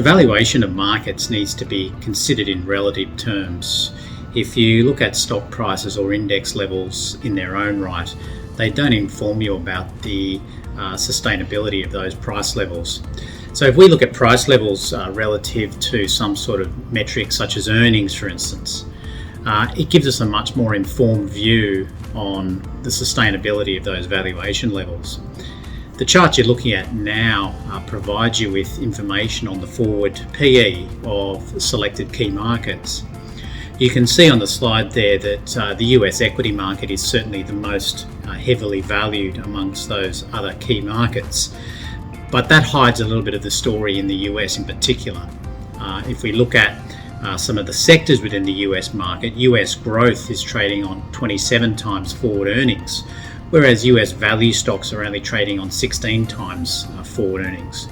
The valuation of markets needs to be considered in relative terms. If you look at stock prices or index levels in their own right, they don't inform you about the sustainability of those price levels. So if we look at price levels relative to some sort of metric such as earnings, for instance, it gives us a much more informed view on the sustainability of those valuation levels. The chart you're looking at now provides you with information on the forward PE of selected key markets. You can see on the slide there that the US equity market is certainly the most heavily valued amongst those other key markets, but that hides a little bit of the story in the US in particular. If we look at some of the sectors within the US market, US growth is trading on 27 times forward earnings, whereas US value stocks are only trading on 16 times forward earnings.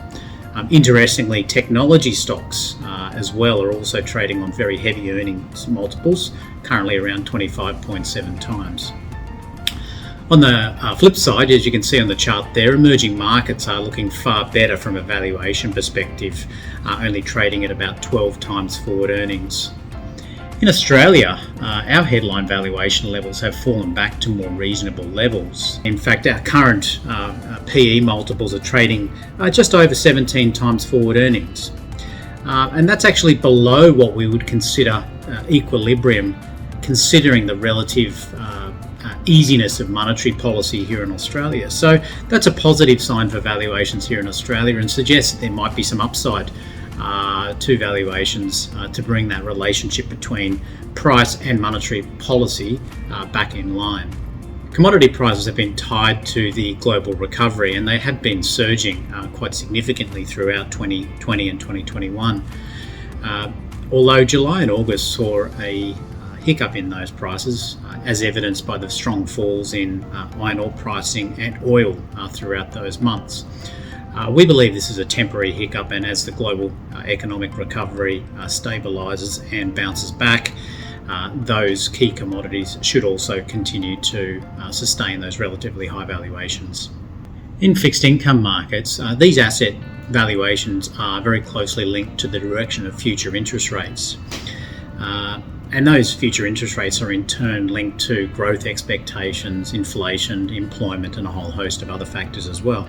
Interestingly, technology stocks as well are also trading on very heavy earnings multiples, currently around 25.7 times. On the flip side, as you can see on the chart there, emerging markets are looking far better from a valuation perspective, only trading at about 12 times forward earnings. In Australia, our headline valuation levels have fallen back to more reasonable levels. In fact, our current PE multiples are trading just over 17 times forward earnings. And that's actually below what we would consider equilibrium, considering the relative easiness of monetary policy here in Australia. So that's a positive sign for valuations here in Australia and suggests that there might be some upside to valuations to bring that relationship between price and monetary policy back in line. Commodity prices have been tied to the global recovery, and they have been surging quite significantly throughout 2020 and 2021. Although July and August saw a hiccup in those prices, as evidenced by the strong falls in iron ore pricing and oil throughout those months. We believe this is a temporary hiccup, and as the global economic recovery stabilises and bounces back, those key commodities should also continue to sustain those relatively high valuations. In fixed income markets, these asset valuations are very closely linked to the direction of future interest rates. And those future interest rates are in turn linked to growth expectations, inflation, employment, and a whole host of other factors as well.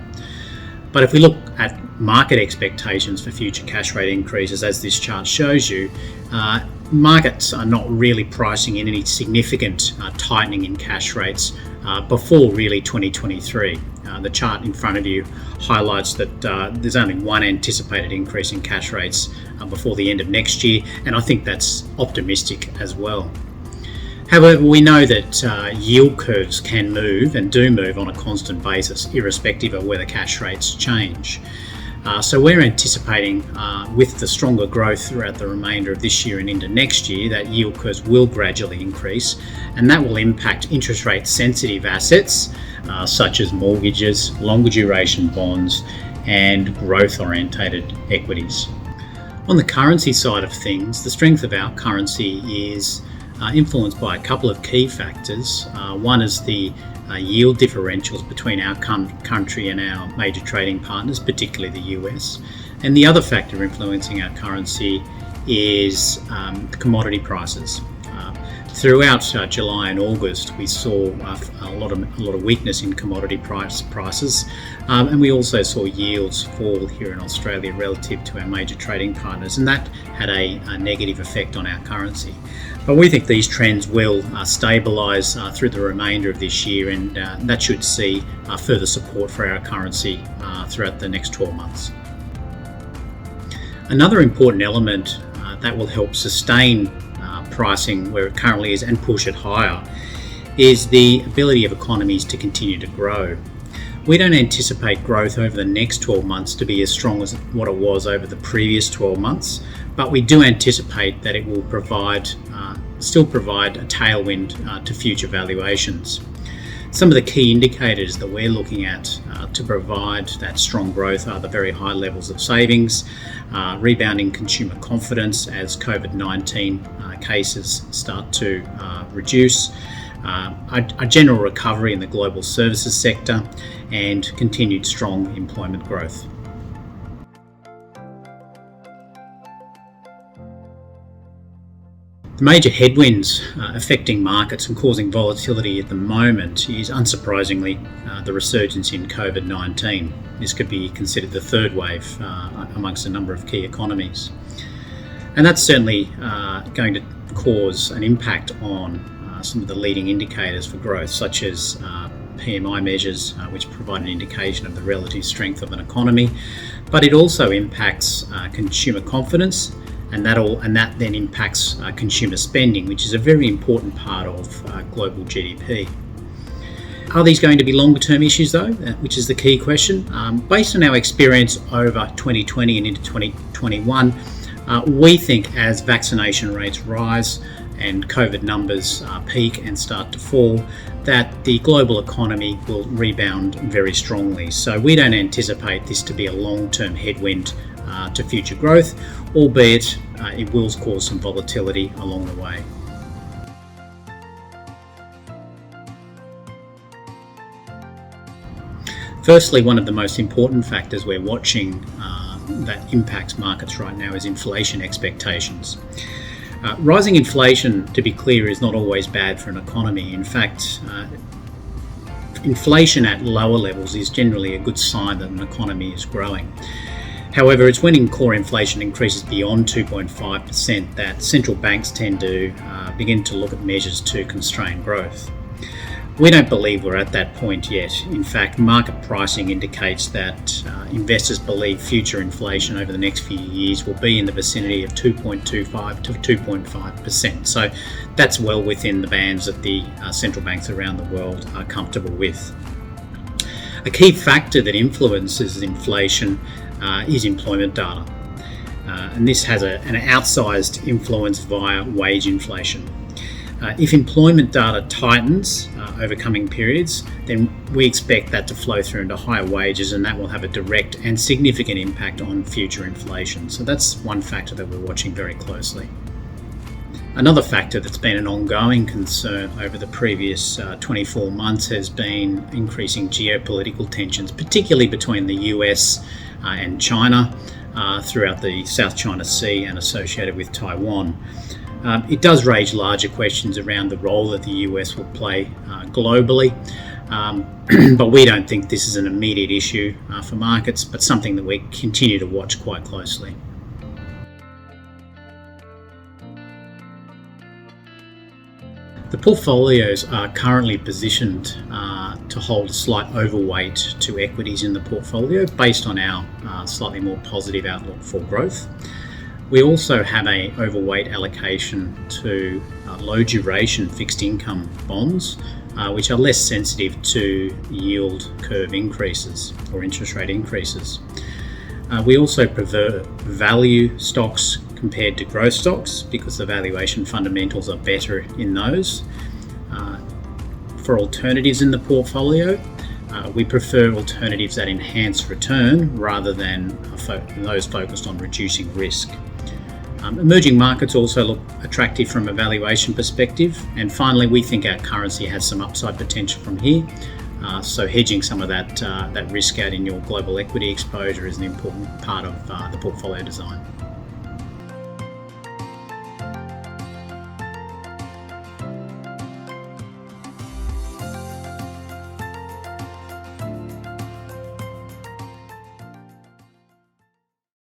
But if we look at market expectations for future cash rate increases, as this chart shows you, markets are not really pricing in any significant tightening in cash rates before really 2023. The chart in front of you highlights that there's only one anticipated increase in cash rates before the end of next year, and I think that's optimistic as well. However, we know that yield curves can move and do move on a constant basis, irrespective of whether cash rates change. So we're anticipating with the stronger growth throughout the remainder of this year and into next year that yield curves will gradually increase, and that will impact interest rate sensitive assets such as mortgages, longer duration bonds, and growth orientated equities. On the currency side of things, the strength of our currency is influenced by a couple of key factors. One is the yield differentials between our country and our major trading partners, particularly the US. And the other factor influencing our currency is commodity prices. Throughout July and August, we saw a lot of weakness in commodity prices, and we also saw yields fall here in Australia relative to our major trading partners, and that had a negative effect on our currency. But we think these trends will stabilise through the remainder of this year, and that should see further support for our currency throughout the next 12 months. Another important element that will help sustain pricing where it currently is and push it higher is the ability of economies to continue to grow. We don't anticipate growth over the next 12 months to be as strong as what it was over the previous 12 months, but we do anticipate that it will still provide a tailwind to future valuations. Some of the key indicators that we're looking at to provide that strong growth are the very high levels of savings, rebounding consumer confidence as COVID-19 cases start to reduce, a general recovery in the global services sector, and continued strong employment growth. The major headwinds affecting markets and causing volatility at the moment is, unsurprisingly, the resurgence in COVID-19. This could be considered the third wave amongst a number of key economies. And that's certainly going to cause an impact on some of the leading indicators for growth, such as PMI measures, which provide an indication of the relative strength of an economy. But it also impacts consumer confidence, and that then impacts consumer spending, which is a very important part of global GDP. Are these going to be longer term issues though, which is the key question? Based on our experience over 2020 and into 2021, we think as vaccination rates rise and COVID numbers peak and start to fall, that the global economy will rebound very strongly. So we don't anticipate this to be a long-term headwind to future growth, albeit it will cause some volatility along the way. Firstly, one of the most important factors we're watching that impacts markets right now is inflation expectations. Rising inflation, to be clear, is not always bad for an economy. In fact, inflation at lower levels is generally a good sign that an economy is growing. However, it's when core inflation increases beyond 2.5% that central banks tend to begin to look at measures to constrain growth. We don't believe we're at that point yet. In fact, market pricing indicates that investors believe future inflation over the next few years will be in the vicinity of 2.25 to 2.5%. So that's well within the bands that the central banks around the world are comfortable with. A key factor that influences inflation is employment data. And this has an outsized influence via wage inflation. If employment data tightens over coming periods, then we expect that to flow through into higher wages, and that will have a direct and significant impact on future inflation. So that's one factor that we're watching very closely. Another factor that's been an ongoing concern over the previous 24 months has been increasing geopolitical tensions, particularly between the US and China throughout the South China Sea and associated with Taiwan. It does raise larger questions around the role that the US will play globally, but we don't think this is an immediate issue for markets, but something that we continue to watch quite closely. The portfolios are currently positioned to hold a slight overweight to equities in the portfolio based on our slightly more positive outlook for growth. We also have an overweight allocation to low duration fixed income bonds, which are less sensitive to yield curve increases or interest rate increases. We also prefer value stocks compared to growth stocks because the valuation fundamentals are better in those. For alternatives in the portfolio, we prefer alternatives that enhance return rather than those focused on reducing risk. Emerging markets also look attractive from a valuation perspective. And finally, we think our currency has some upside potential from here. So hedging some of that risk out in your global equity exposure is an important part of the portfolio design.